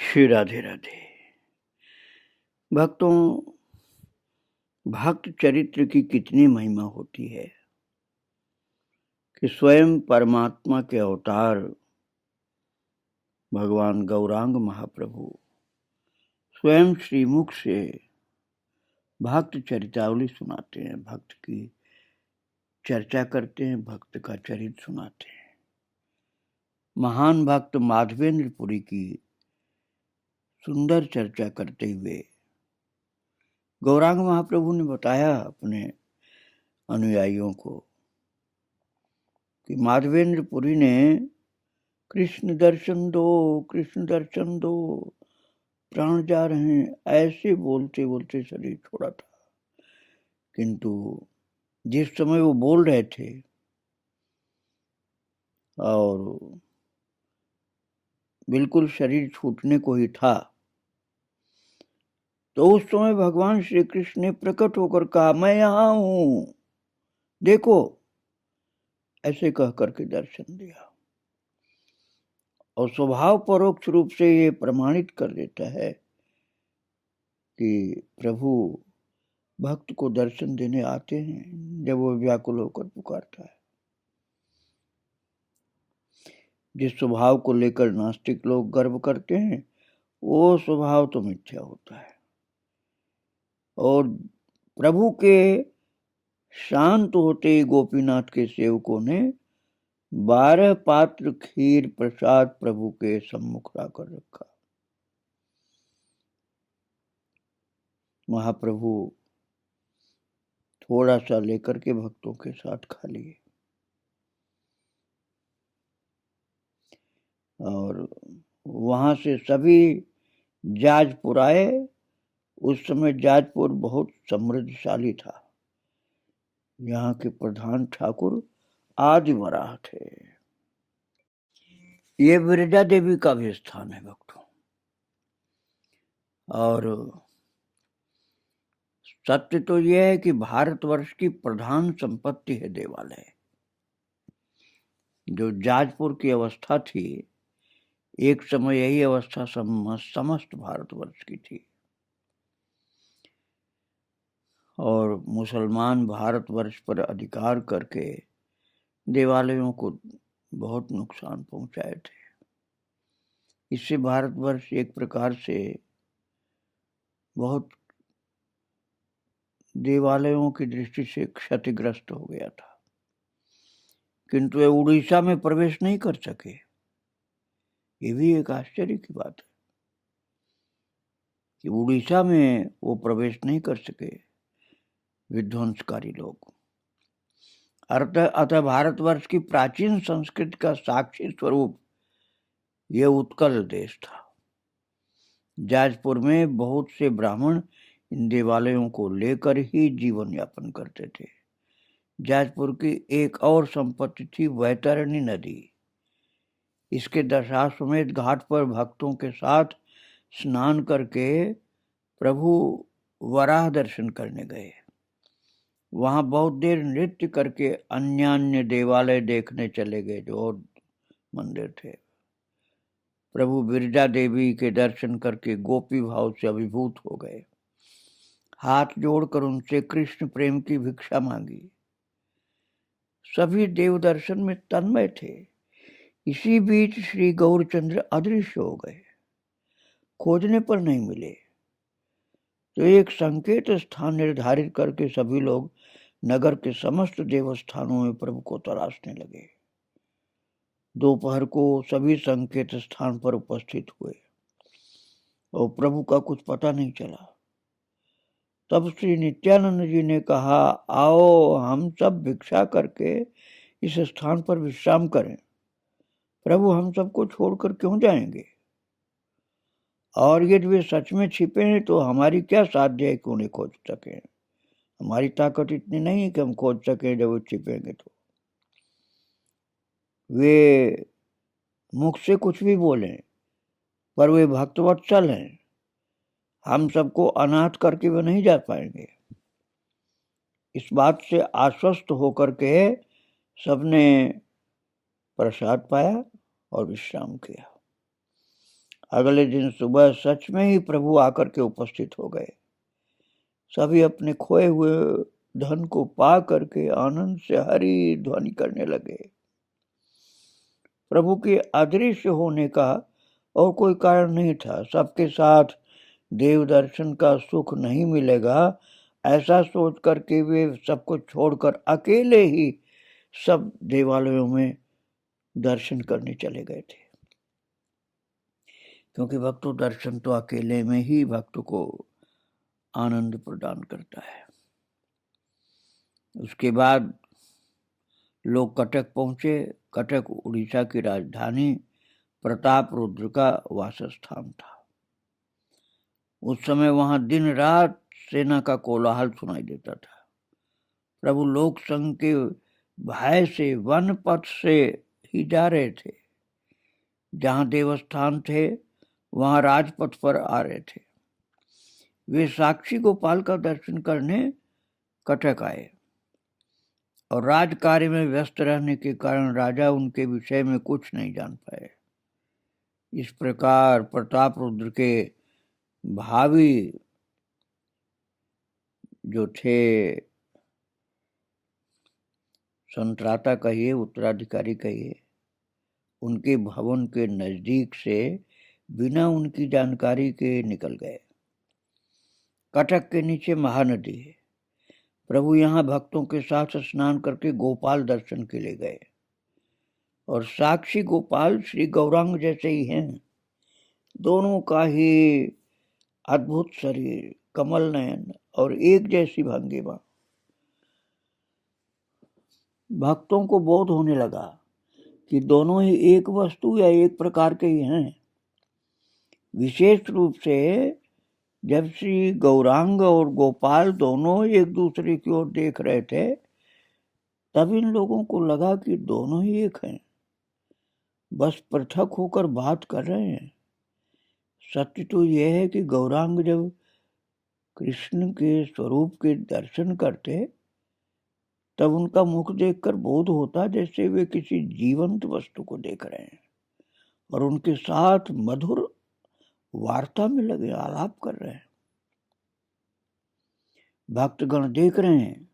श्री राधे राधे। भक्तों, भक्त चरित्र की कितनी महिमा होती है कि स्वयं परमात्मा के अवतार भगवान गौरांग महाप्रभु स्वयं श्रीमुख से भक्त चरितावली सुनाते हैं, भक्त की चर्चा करते हैं, भक्त का चरित्र सुनाते हैं। महान भक्त माधवेंद्र पुरी की सुंदर चर्चा करते हुए गौरांग महाप्रभु ने बताया अपने अनुयायियों को कि माधवेंद्र पुरी ने कृष्ण दर्शन दो, कृष्ण दर्शन दो, प्राण जा रहे हैं, ऐसे बोलते बोलते शरीर छोड़ा था। किंतु जिस समय वो बोल रहे थे और बिल्कुल शरीर छूटने को ही था, तो उस समय भगवान श्री कृष्ण ने प्रकट होकर कहा, मैं यहां हूं, देखो, ऐसे कह करके दर्शन दिया। और स्वभाव परोक्ष रूप से ये प्रमाणित कर देता है कि प्रभु भक्त को दर्शन देने आते हैं जब वो व्याकुल होकर पुकारता है। जिस स्वभाव को लेकर नास्तिक लोग गर्व करते हैं, वो स्वभाव तो मिथ्या होता है। और प्रभु के शांत होते ही गोपीनाथ के सेवकों ने 12 पात्र खीर प्रसाद प्रभु के सम्मुख लाकर रखा। महाप्रभु थोड़ा सा लेकर के भक्तों के साथ खा लिए और वहां से सभी जाजपुर आए। उस समय जाजपुर बहुत समृद्धशाली था। यहाँ के प्रधान ठाकुर आदि वराह थे। ये विरजा देवी का भी स्थान है भक्तों। और सत्य तो यह है कि भारतवर्ष की प्रधान संपत्ति है देवालय। जो जाजपुर की अवस्था थी, एक समय यही अवस्था समस्त भारतवर्ष की थी। और मुसलमान भारतवर्ष पर अधिकार करके देवालयों को बहुत नुकसान पहुंचाए थे। इससे भारतवर्ष एक प्रकार से बहुत देवालयों की दृष्टि से क्षतिग्रस्त हो गया था। किंतु वे उड़ीसा में प्रवेश नहीं कर सके। ये भी एक आश्चर्य की बात है कि उड़ीसा में वो प्रवेश नहीं कर सके विध्वंसकारी लोग। अतः भारतवर्ष की प्राचीन संस्कृति का साक्षी स्वरूप यह उत्कल देश था। जाजपुर में बहुत से ब्राह्मण इन देवालयों को लेकर ही जीवन यापन करते थे। जाजपुर की एक और संपत्ति थी वैतरणी नदी। इसके दशाश्वमेध घाट पर भक्तों के साथ स्नान करके प्रभु वराह दर्शन करने गए। वहां बहुत देर नृत्य करके अन्य देवालय देखने चले गए जो और मंदिर थे। प्रभु विरजा देवी के दर्शन करके गोपी भाव से अभिभूत हो गए। हाथ जोड़कर उनसे कृष्ण प्रेम की भिक्षा मांगी। सभी देव दर्शन में तन्मय थे। इसी बीच श्री गौरचंद्र अदृश्य हो गए। खोजने पर नहीं मिले तो एक संकेत स्थान निर्धारित करके सभी लोग नगर के समस्त देवस्थानों में प्रभु को तलाशने लगे। दोपहर को सभी संकेत स्थान पर उपस्थित हुए और प्रभु का कुछ पता नहीं चला। तब श्री नित्यानंद जी ने कहा, आओ हम सब भिक्षा करके इस स्थान पर विश्राम करें। प्रभु हम सबको छोड़कर क्यों जाएंगे? और यदि वे सच में छिपे हैं तो हमारी क्या साध्य है कि उन्हें खोज सकें? हमारी ताकत इतनी नहीं है कि हम खोज सकें जब वो छिपेंगे तो। वे मुख से कुछ भी बोलें, पर वे भक्तवत्सल हैं। हम सबको अनाथ करके वे नहीं जा पाएंगे। इस बात से आश्वस्त होकर के सबने प्रसाद पाया और विश्राम किया। अगले दिन सुबह सच में ही प्रभु आकर के उपस्थित हो गए। सभी अपने खोए हुए धन को पा करके आनंद से हरि ध्वनि करने लगे। प्रभु के अदृश्य होने का और कोई कारण नहीं था। सबके साथ देव दर्शन का सुख नहीं मिलेगा, ऐसा सोच करके वे सबको छोड़कर अकेले ही सब देवालयों में दर्शन करने चले गए थे, क्योंकि भक्तों दर्शन तो अकेले में ही भक्त को आनंद प्रदान करता है। उसके बाद लोग कटक पहुंचे। कटक उड़ीसा की राजधानी प्रताप रुद्र का वासस्थान था। उस समय वहां दिन रात सेना का कोलाहल सुनाई देता था। प्रभु लोक संघ के भय से वन पथ से ही जा रहे थे। जहां देवस्थान थे वहां राजपथ पर आ रहे थे। वे साक्षी गोपाल का दर्शन करने कटक आए और राज कार्य में व्यस्त रहने के कारण राजा उनके विषय में कुछ नहीं जान पाए। इस प्रकार प्रताप रुद्र के भावी जो थे संत्राता कहिए, उत्तराधिकारी कहिए, उनके भवन के नजदीक से बिना उनकी जानकारी के निकल गए। कटक के नीचे महानदी है। प्रभु यहाँ भक्तों के साथ स्नान करके गोपाल दर्शन के लिए गए और साक्षी गोपाल श्री गौरांग जैसे ही हैं। दोनों का ही अद्भुत शरीर, कमल नयन और एक जैसी भंगिमा। भक्तों को बोध होने लगा कि दोनों ही एक वस्तु या एक प्रकार के ही हैं। विशेष रूप से जब श्री गौरांग और गोपाल दोनों एक दूसरे की ओर देख रहे थे, तब इन लोगों को लगा कि दोनों ही एक हैं, बस पृथक होकर बात कर रहे हैं। सत्य तो यह है कि गौरांग जब कृष्ण के स्वरूप के दर्शन करते, तब उनका मुख देखकर बोध होता जैसे वे किसी जीवंत वस्तु को देख रहे हैं और उनके साथ मधुर वार्ता में लगे, आलाप कर रहे हैं। भक्तगण देख रहे हैं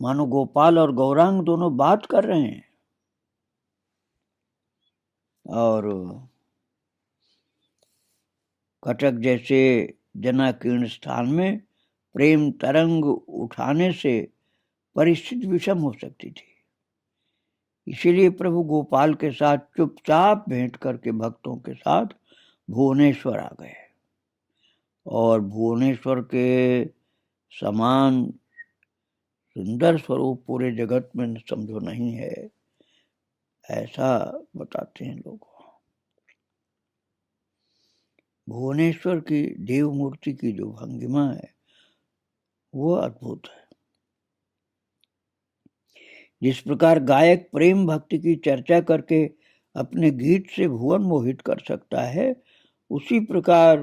मानो गोपाल और गौरांग दोनों बात कर रहे हैं। और कटक जैसे जनाकीर्ण स्थान में प्रेम तरंग उठाने से परिस्थिति विषम हो सकती थी। इसीलिए प्रभु गोपाल के साथ चुपचाप भेंट करके भक्तों के साथ भुवनेश्वर आ गए। और भुवनेश्वर के समान सुंदर स्वरूप पूरे जगत में समझो नहीं है, ऐसा बताते हैं लोग। भुवनेश्वर की देव मूर्ति की जो भंगिमा है वो अद्भुत है। जिस प्रकार गायक प्रेम भक्ति की चर्चा करके अपने गीत से भुवन मोहित कर सकता है, उसी प्रकार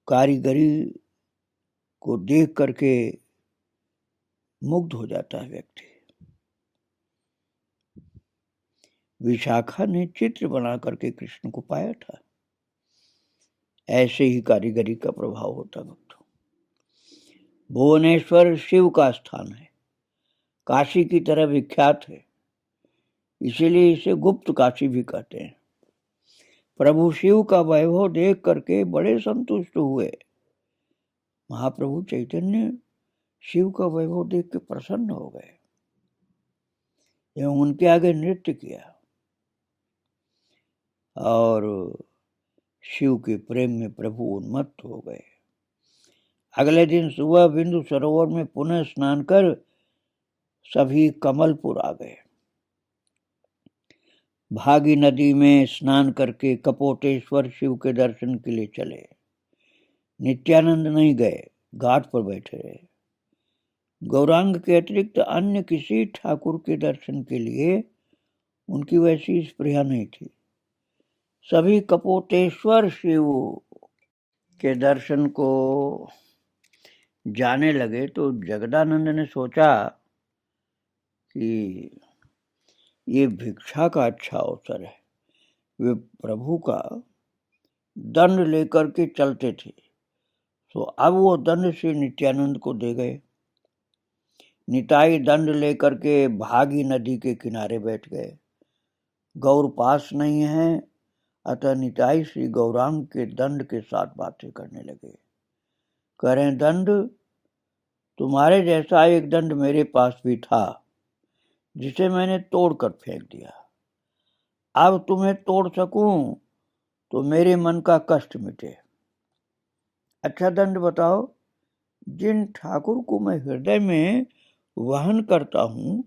कारीगरी को देख करके मुग्ध हो जाता है व्यक्ति। विशाखा ने चित्र बना करके कृष्ण को पाया था। ऐसे ही कारीगरी का प्रभाव होता भक्तों। भुवनेश्वर शिव का स्थान है, काशी की तरह विख्यात है, इसीलिए इसे गुप्त काशी भी कहते हैं। प्रभु शिव का वैभव देख करके बड़े संतुष्ट हुए। महाप्रभु चैतन्य शिव का वैभव देख के प्रसन्न हो गए एवं उनके आगे नृत्य किया और शिव के प्रेम में प्रभु उन्मत्त हो गए। अगले दिन सुबह बिंदु सरोवर में पुनः स्नान कर सभी कमलपुर आ गए। भागी नदी में स्नान करके कपोटेश्वर शिव के दर्शन के लिए चले। नित्यानंद नहीं गए, घाट पर बैठे रहे। गौरांग के अतिरिक्त अन्य किसी ठाकुर के दर्शन के लिए उनकी वैसी स्पृहा नहीं थी। सभी कपोटेश्वर शिव के दर्शन को जाने लगे तो जगदानंद ने सोचा कि ये भिक्षा का अच्छा अवसर है, वे प्रभु का दंड लेकर के चलते थे, तो अब वो दंड से नित्यानंद को दे गए। निताई दंड लेकर के भागी नदी के किनारे बैठ गए। गौर पास नहीं है, अतः निताई श्री गौरांग के दंड के साथ बातें करने लगे। कह रहे दंड, तुम्हारे जैसा एक दंड मेरे पास भी था, जिसे मैंने तोड़कर फेंक दिया। अब तुम्हें तोड़ सकूं तो मेरे मन का कष्ट मिटे। अच्छा दंड बताओ, जिन ठाकुर को मैं हृदय में वहन करता हूं,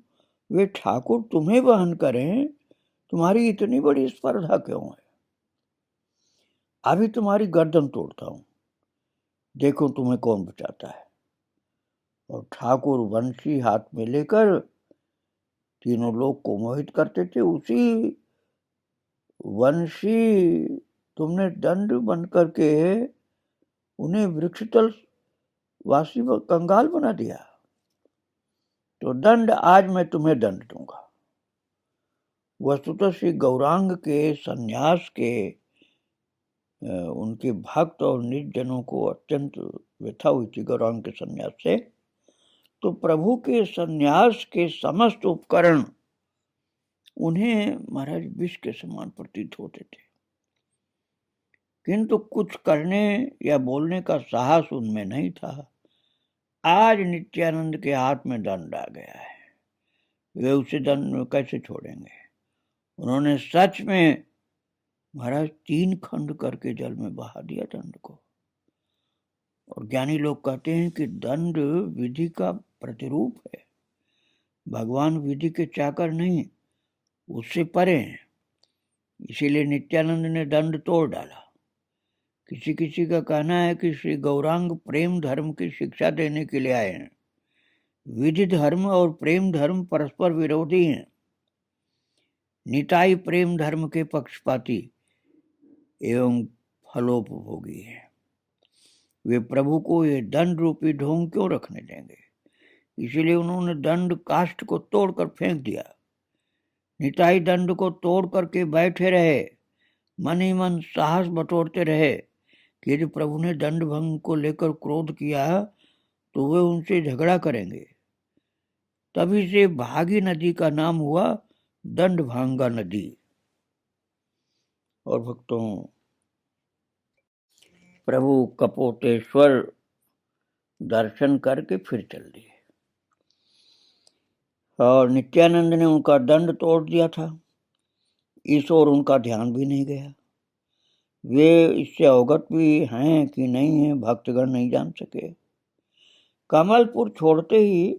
वे ठाकुर तुम्हें वहन करें, तुम्हारी इतनी बड़ी स्पर्धा क्यों है? अभी तुम्हारी गर्दन तोड़ता हूं, देखो तुम्हें कौन बचाता है। और ठाकुर वंशी हाथ में लेकर तीनों लोग को मोहित करते थे। उसी वंशी तुमने दंड बन करके उन्हें वृक्षतल वासी व कंगाल बना दिया। तो दंड, आज मैं तुम्हें दंड दूंगा। वस्तुतः श्री गौरांग के सन्यास के उनके भक्त और निर्जनों को अत्यंत व्यथा हुई थी गौरांग के सन्यास से। तो प्रभु के सन्यास के समस्त उपकरण उन्हें महाराज विष के समान प्रतीत होते थे, किंतु कुछ करने या बोलने का साहस उनमें नहीं था। आज नित्यानंद के हाथ में दंड आ गया है, वे उसे दंड कैसे छोड़ेंगे? उन्होंने सच में महाराज 3 खंड करके जल में बहा दिया दंड को। और ज्ञानी लोग कहते हैं कि दंड विधि का प्रतिरूप है। भगवान विधि के चाकर नहीं, उससे परे हैं। इसीलिए नित्यानंद ने दंड तोड़ डाला। किसी किसी का कहना है कि श्री गौरांग प्रेम धर्म की शिक्षा देने के लिए आए हैं। विधि धर्म और प्रेम धर्म परस्पर विरोधी हैं। निताई प्रेम धर्म के पक्षपाती एवं फलोपभोगी हैं। वे प्रभु को ये दंड रूपी ढोंग क्यों रखने देंगे? इसीलिए उन्होंने दंड काष्ठ को तोड़कर फेंक दिया। निताई दंड को तोड़ करके बैठे रहे, मन ही मन साहस बटोरते रहे कि यदि प्रभु ने दंड भंग को लेकर क्रोध किया तो वे उनसे झगड़ा करेंगे। तभी से भागी नदी का नाम हुआ दंड भांगा नदी। और भक्तों, प्रभु कपोतेश्वर दर्शन करके फिर चल दिए और नित्यानंद ने उनका दंड तोड़ दिया था। इस ओर उनका ध्यान भी नहीं गया। वे इससे अवगत भी हैं कि नहीं है, भक्तगण नहीं जान सके। कमलपुर छोड़ते ही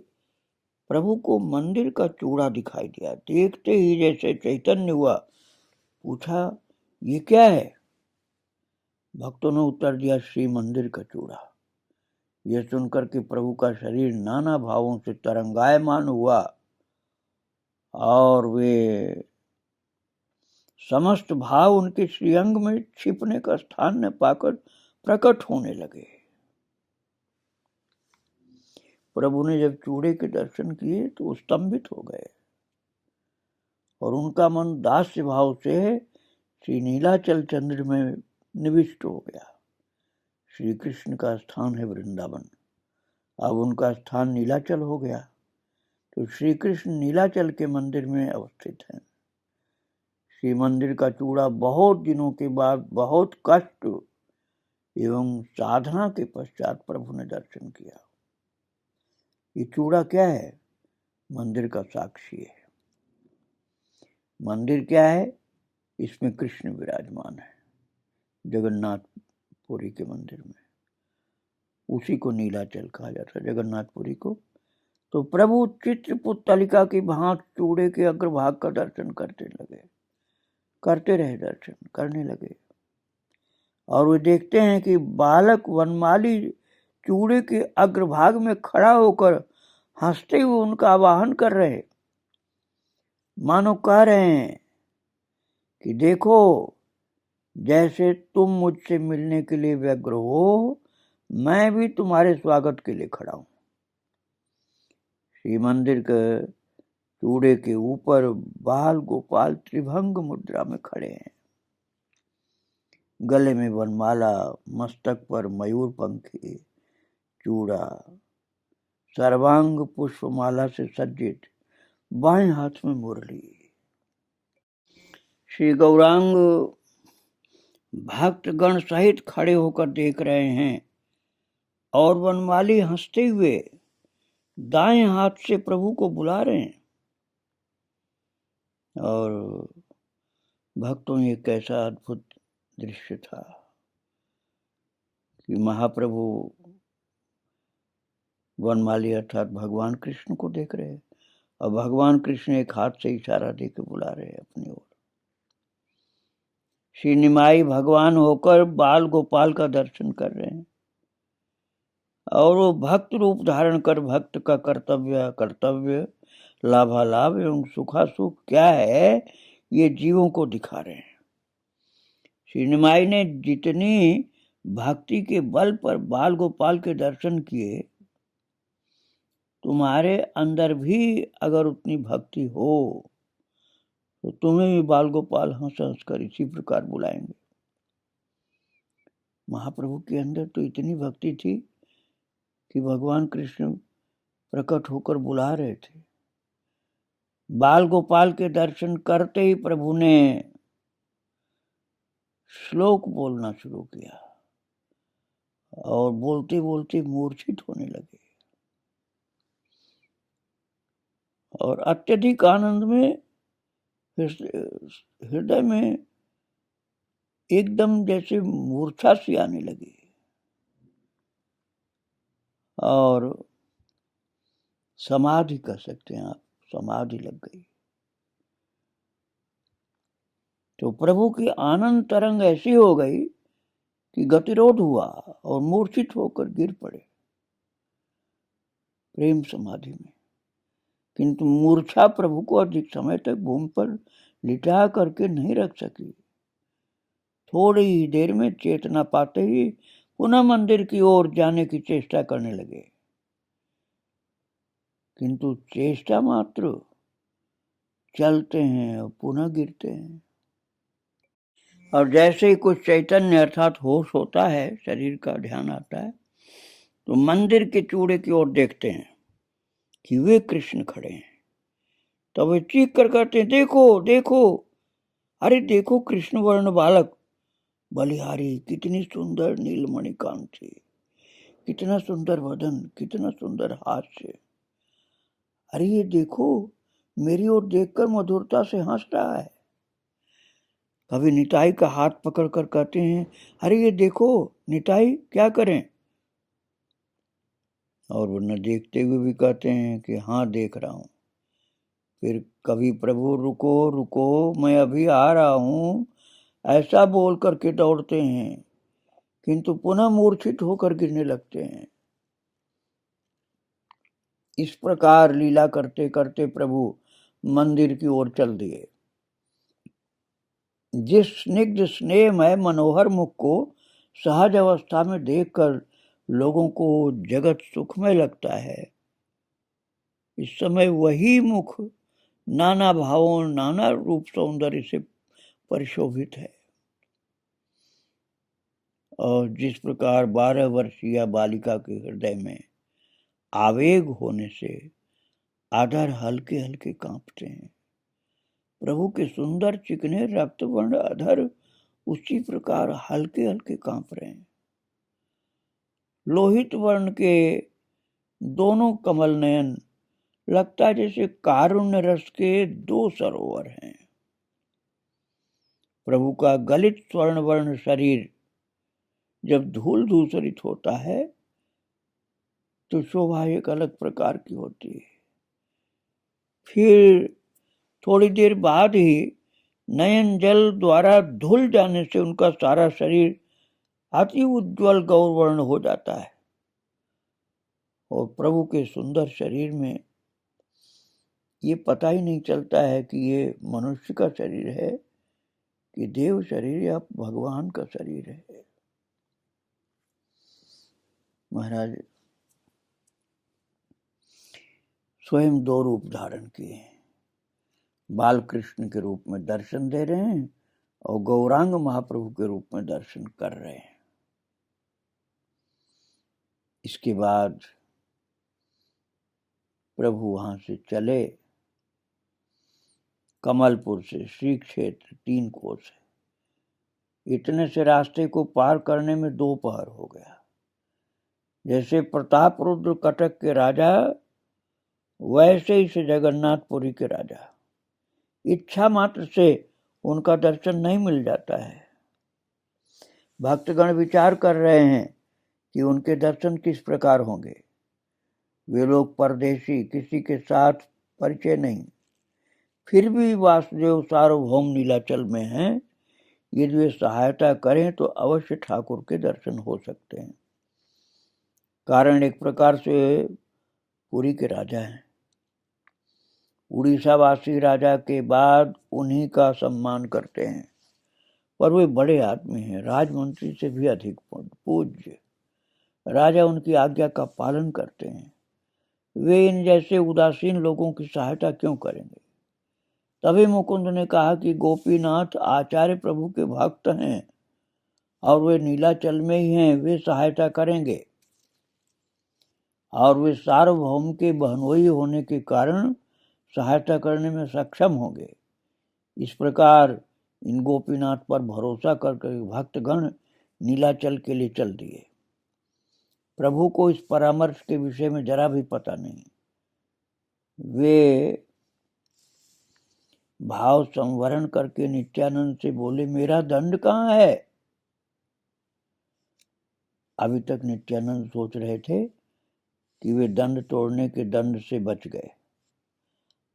प्रभु को मंदिर का चूड़ा दिखाई दिया। देखते ही जैसे चैतन्य हुआ, पूछा ये क्या है? भक्तों ने उत्तर दिया, श्री मंदिर का चूड़ा। यह सुनकर के प्रभु का शरीर नाना भावों से तरंगायमान हुआ और वे समस्त भाव उनके श्रीअंग में छिपने का स्थान न पाकर प्रकट होने लगे। प्रभु ने जब चूड़े के दर्शन किए तो स्तंभित हो गए और उनका मन दास्य भाव से श्री नीलाचल चंद्र में निविष्ट हो गया। श्री कृष्ण का स्थान है वृंदावन, अब उनका स्थान नीलाचल हो गया। तो श्री कृष्ण नीलाचल के मंदिर में अवस्थित हैं। श्री मंदिर का चूड़ा बहुत दिनों के बाद बहुत कष्ट एवं साधना के पश्चात प्रभु ने दर्शन किया। ये चूड़ा क्या है? मंदिर का साक्षी है। मंदिर क्या है? इसमें कृष्ण विराजमान है जगन्नाथपुरी के मंदिर में। उसी को नीलाचल कहा जाता है, जगन्नाथपुरी को। तो प्रभु चित्रपुतलिका की भांति चूड़े के अग्रभाग का दर्शन करते रहे, दर्शन करने लगे। और वे देखते हैं कि बालक वनमाली चूड़े के अग्रभाग में खड़ा होकर हंसते हुए उनका आवाहन कर रहे, मानो कह रहे हैं कि देखो, जैसे तुम मुझसे मिलने के लिए व्यग्र हो, मैं भी तुम्हारे स्वागत के लिए खड़ा हूं। श्री मंदिर के चूड़े के ऊपर बाल गोपाल त्रिभंग मुद्रा में खड़े हैं। गले में वनमाला, मस्तक पर मयूर पंखी चूड़ा, सर्वांग पुष्पमाला से सज्जित, बाएं हाथ में मुरली। श्री गौरांग भक्तगण सहित खड़े होकर देख रहे हैं और वनमाली हंसते हुए दाएं हाथ से प्रभु को बुला रहे हैं। और भक्तों, ये कैसा अद्भुत दृश्य था कि महाप्रभु वनमाली अर्थात भगवान कृष्ण को देख रहे हैं और भगवान कृष्ण एक हाथ से इशारा देकर बुला रहे हैं अपनी ओर। श्री निमाई भगवान होकर बाल गोपाल का दर्शन कर रहे हैं और वो भक्त रूप धारण कर भक्त का कर्तव्य लाभालाभ एवं सुखासुख क्या है ये जीवों को दिखा रहे हैं। श्री निमाई ने जितनी भक्ति के बल पर बाल गोपाल के दर्शन किए, तुम्हारे अंदर भी अगर उतनी भक्ति हो तो तुम्हें भी बाल गोपाल हंस हंस कर इसी प्रकार बुलाएंगे। महाप्रभु के अंदर तो इतनी भक्ति थी कि भगवान कृष्ण प्रकट होकर बुला रहे थे। बाल गोपाल के दर्शन करते ही प्रभु ने श्लोक बोलना शुरू किया और बोलते बोलते मूर्छित होने लगे और अत्यधिक आनंद में हृदय में एकदम जैसे मूर्छा सी आने लगी और समाधि कह सकते हैं आप, समाधि लग गई। तो प्रभु की आनंद तरंग ऐसी हो गई कि गतिरोध हुआ और मूर्छित होकर गिर पड़े प्रेम समाधि में। किंतु मूर्छा प्रभु को अधिक समय तक भूमि पर लिटा करके नहीं रख सकी। थोड़ी ही देर में चेतना पाते ही पुनः मंदिर की ओर जाने की चेष्टा करने लगे, किंतु चेष्टा मात्र, चलते हैं और पुनः गिरते हैं। और जैसे ही कुछ चैतन्य अर्थात होश होता है, शरीर का ध्यान आता है, तो मंदिर के चूड़े की ओर देखते हैं कि वे कृष्ण खड़े हैं। तब वे चीख कर कहते हैं, देखो देखो, अरे देखो कृष्ण वर्ण बालक बलिहारी, कितनी सुंदर नीलमणि कांति, कितना सुंदर वदन, कितना सुंदर हास्य। अरे ये देखो, मेरी ओर देखकर मधुरता से हंस रहा है। कभी निताई का हाथ पकड़कर कहते हैं, अरे ये देखो निताई, क्या करें? और वो न देखते हुए भी कहते हैं कि हाँ देख रहा हूं। फिर कभी प्रभु रुको रुको, मैं अभी आ रहा हूं, ऐसा बोल करके दौड़ते हैं, किंतु पुनः मूर्छित होकर गिरने लगते हैं। इस प्रकार लीला करते करते प्रभु मंदिर की ओर चल दिए। जिस स्निग्ध स्नेहमय मनोहर मुख को सहज अवस्था में देखकर लोगों को जगत सुखमय लगता है, इस समय वही मुख नाना भावों, नाना रूप सौंदर्य से परिशोभित है। और जिस प्रकार 12 वर्षीय बालिका के हृदय में आवेग होने से आधर हल्के हल्के कांपते हैं, प्रभु के सुंदर चिकने रक्तवर्ण अधर उसी प्रकार हल्के हल्के कांप रहे हैं। लोहित वर्ण के दोनों कमल नयन लगता है जैसे कारुण्य रस के 2 सरोवर हैं। प्रभु का गलित स्वर्ण वर्ण शरीर जब धूल धूसरित होता है तो शोभा एक अलग प्रकार की होती है। फिर थोड़ी देर बाद ही नयन जल द्वारा धुल जाने से उनका सारा शरीर अति उज्ज्वल गौरवर्ण हो जाता है और प्रभु के सुंदर शरीर में ये पता ही नहीं चलता है कि ये मनुष्य का शरीर है कि देव शरीर या भगवान का शरीर है। महाराज स्वयं 2 रूप धारण किए हैं। बाल कृष्ण के रूप में दर्शन दे रहे हैं और गौरांग महाप्रभु के रूप में दर्शन कर रहे हैं। इसके बाद प्रभु वहां से चले। कमलपुर से श्री क्षेत्र 3 कोस है। इतने से रास्ते को पार करने में 2 पहर हो गया। जैसे प्रताप रुद्र कटक के राजा, वैसे ही से जगन्नाथपुरी के राजा। इच्छा मात्र से उनका दर्शन नहीं मिल जाता है। भक्तगण विचार कर रहे हैं कि उनके दर्शन किस प्रकार होंगे। वे लोग परदेशी, किसी के साथ परिचय नहीं, फिर भी वासुदेव सार्वभौम नीलाचल में हैं। यदि वे सहायता करें तो अवश्य ठाकुर के दर्शन हो सकते हैं। कारण एक प्रकार से पुरी के राजा हैं। उड़ीसावासी राजा के बाद उन्हीं का सम्मान करते हैं, पर वे बड़े आदमी हैं, राजमंत्री से भी अधिक पूज्य। राजा उनकी आज्ञा का पालन करते हैं। वे इन जैसे उदासीन लोगों की सहायता क्यों करेंगे। तभी मुकुंद ने कहा कि गोपीनाथ आचार्य प्रभु के भक्त हैं और वे नीलाचल में ही हैं, वे सहायता करेंगे। और वे सार्वभौम के बहनोई होने के कारण सहायता करने में सक्षम होंगे। इस प्रकार इन गोपीनाथ पर भरोसा करके भक्तगण नीलाचल के लिए चल दिए। प्रभु को इस परामर्श के विषय में जरा भी पता नहीं। वे भाव संवरण करके नित्यानंद से बोले, मेरा दंड कहाँ है। अभी तक नित्यानंद सोच रहे थे कि वे दंड तोड़ने के दंड से बच गए।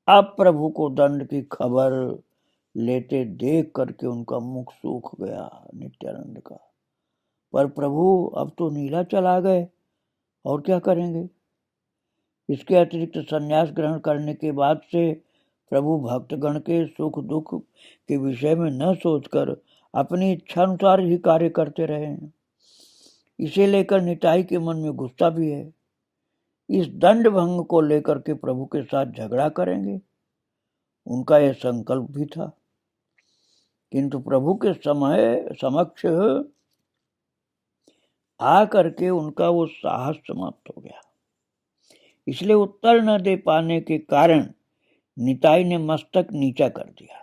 अब प्रभु को दंड की खबर लेते देख करके उनका मुख सूख गया नित्यानंद का। पर प्रभु अब तो नीलाचल आ गए और क्या करेंगे। इसके अतिरिक्त संन्यास ग्रहण करने के बाद से प्रभु भक्तगण के सुख दुख के विषय में न सोचकर अपनी इच्छा अनुसार ही कार्य करते रहे हैं। इसे लेकर निताई के मन में गुस्सा भी है। इस दंड भंग को लेकर के प्रभु के साथ झगड़ा करेंगे, उनका यह संकल्प भी था। किंतु प्रभु के समक्ष आ करके उनका वो साहस समाप्त हो गया। इसलिए उत्तर न दे पाने के कारण निताई ने मस्तक नीचा कर दिया।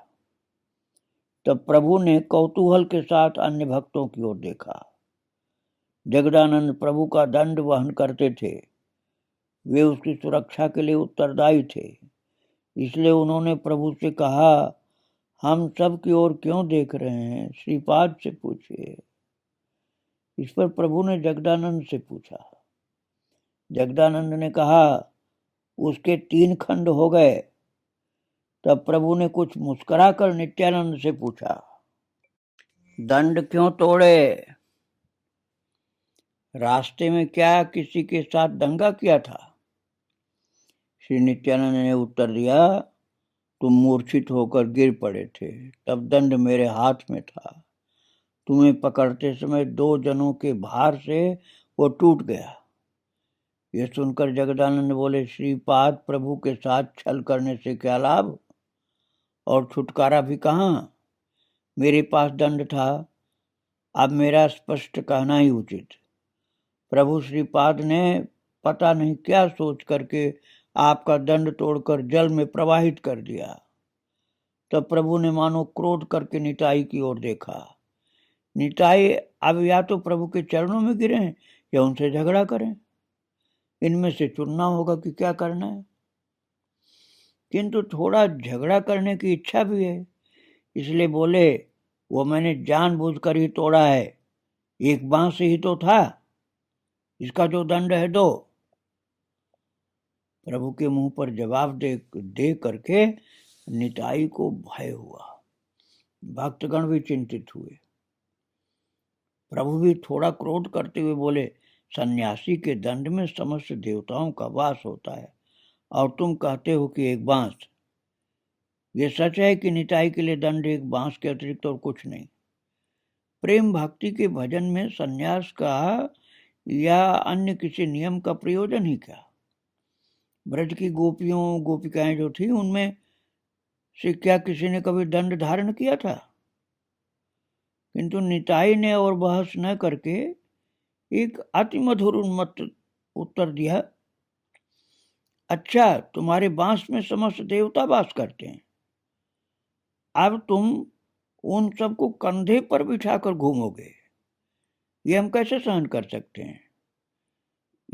तब प्रभु ने कौतूहल के साथ अन्य भक्तों की ओर देखा। जगदानंद प्रभु का दंड वहन करते थे, वे उसकी सुरक्षा के लिए उत्तरदायी थे। इसलिए उन्होंने प्रभु से कहा, हम सब की ओर क्यों देख रहे हैं, श्रीपाद से पूछिए। इस पर प्रभु ने जगदानंद से पूछा। जगदानंद ने कहा, उसके 3 खंड हो गए। तब प्रभु ने कुछ मुस्कुरा कर नित्यानंद से पूछा, दंड क्यों तोड़े। रास्ते में क्या किसी के साथ दंगा किया था। श्री नित्यानंद ने उत्तर दिया, तुम मूर्छित होकर गिर पड़े थे, तब दंड मेरे हाथ में था। तुम्हें पकड़ते समय 2 जनों के भार से वो टूट गया। यह सुनकर जगदानंद बोले, श्रीपाद प्रभु के साथ छल करने से क्या लाभ और छुटकारा भी कहाँ। मेरे पास दंड था, अब मेरा स्पष्ट कहना ही उचित। प्रभु श्रीपाद ने पता नहीं क्या सोच करके आपका दंड तोड़कर जल में प्रवाहित कर दिया। तब प्रभु ने मानो क्रोध करके निताई की ओर देखा। निताई अब या तो प्रभु के चरणों में गिरे या उनसे झगड़ा करें, इनमें से चुनना होगा कि क्या करना है। किंतु थोड़ा झगड़ा करने की इच्छा भी है, इसलिए बोले, वो मैंने जानबूझकर ही तोड़ा है, एक बांस ही तो था, इसका जो दंड है दो। प्रभु के मुंह पर जवाब दे करके निताई को भय हुआ। भक्तगण भी चिंतित हुए। प्रभु भी थोड़ा क्रोध करते हुए बोले, सन्यासी के दंड में समस्त देवताओं का वास होता है और तुम कहते हो कि एक बांस। ये सच है कि निताई के लिए दंड एक बांस के अतिरिक्त और कुछ नहीं। प्रेम भक्ति के भजन में सन्यास का या अन्य किसी नियम का प्रयोजन ही क्या। ब्रज की गोपिकाएं जो थी, उनमें से क्या किसी ने कभी दंड धारण किया था। किंतु निताई ने और बहस न करके एक अति मधुर उन्मत्त उत्तर दिया, अच्छा, तुम्हारे बांस में समस्त देवता वास करते हैं, अब तुम उन सबको कंधे पर बिठाकर घूमोगे, ये हम कैसे सहन कर सकते हैं।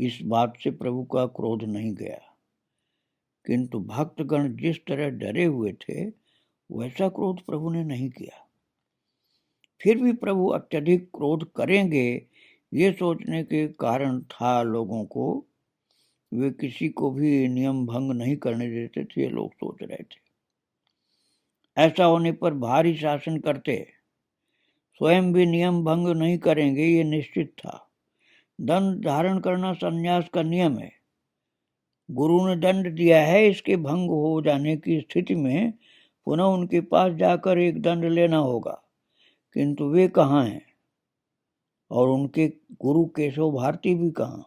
इस बात से प्रभु का क्रोध नहीं गया, किंतु भक्तगण जिस तरह डरे हुए थे वैसा क्रोध प्रभु ने नहीं किया। फिर भी प्रभु अत्यधिक क्रोध करेंगे ये सोचने के कारण था लोगों को, वे किसी को भी नियम भंग नहीं करने देते थे, ये लोग सोच रहे थे। ऐसा होने पर भारी शासन करते, स्वयं भी नियम भंग नहीं करेंगे ये निश्चित था। दंड धारण करना संन्यास का नियम है, गुरु ने दंड दिया है, इसके भंग हो जाने की स्थिति में पुनः उनके पास जाकर एक दंड लेना होगा, किंतु वे कहाँ हैं और उनके गुरु केशव भारती भी कहाँ।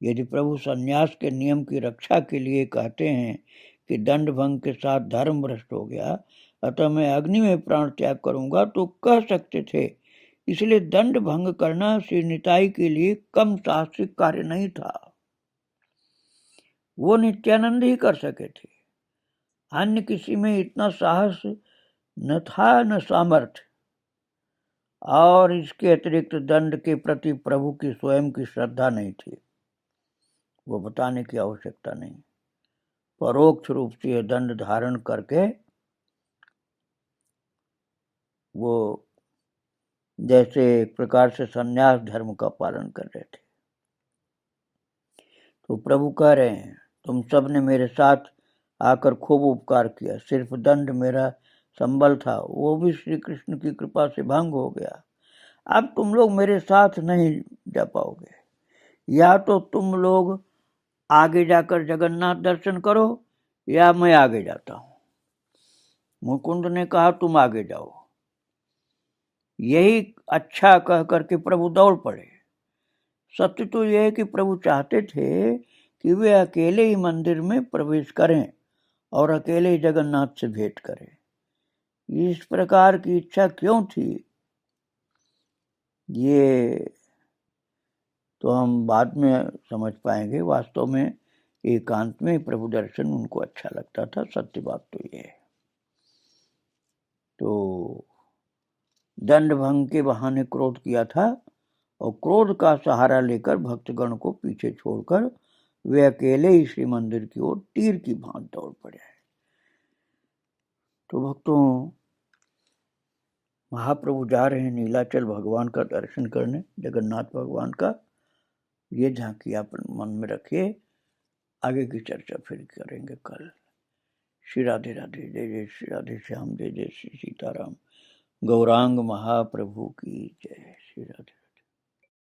यदि प्रभु संन्यास के नियम की रक्षा के लिए कहते हैं कि दंड भंग के साथ धर्म भ्रष्ट हो गया, अतः मैं अग्नि में प्राण त्याग करूंगा, तो कह सकते थे। इसलिए दंड भंग करना श्री निताई के लिए कम साहसिक कार्य नहीं था, वो नित्यानंद ही कर सके थे। अन्य किसी में इतना साहस न था न सामर्थ्य, और इसके अतिरिक्त दंड के प्रति प्रभु की स्वयं की श्रद्धा नहीं थी, वो बताने की आवश्यकता नहीं। परोक्ष रूप से यह दंड धारण करके वो जैसे एक प्रकार से संन्यास धर्म का पालन कर रहे थे। तो प्रभु कह रहे हैं, तुम सब ने मेरे साथ आकर खूब उपकार किया, सिर्फ दंड मेरा संबल था, वो भी श्री कृष्ण की कृपा से भंग हो गया। अब तुम लोग मेरे साथ नहीं जा पाओगे, या तो तुम लोग आगे जाकर जगन्नाथ दर्शन करो या मैं आगे जाता हूँ। मुकुंद ने कहा, तुम आगे जाओ। यही अच्छा कह करके प्रभु दौड़ पड़े। सत्य तो यह है कि प्रभु चाहते थे कि वे अकेले ही मंदिर में प्रवेश करें और अकेले ही जगन्नाथ से भेंट करें। इस प्रकार की इच्छा क्यों थी, ये तो हम बाद में समझ पाएंगे। वास्तव में एकांत में प्रभु दर्शन उनको अच्छा लगता था, सत्य बात तो ये है। तो दंड भंग के बहाने क्रोध किया था, और क्रोध का सहारा लेकर भक्तगण को पीछे छोड़कर वे अकेले ही श्री मंदिर की ओर तीर की भांति दौड़ पड़े। तो भक्तों, महाप्रभु जा रहे हैं नीलाचल भगवान का दर्शन करने, जगन्नाथ भगवान का। ये झांकी आप मन में रखिए, आगे की चर्चा फिर करेंगे कल। श्री राधे राधे, जय जय श्री राधे श्याम, जय जय श्री सीताराम। गौरांग महाप्रभु की जय। श्री राधे।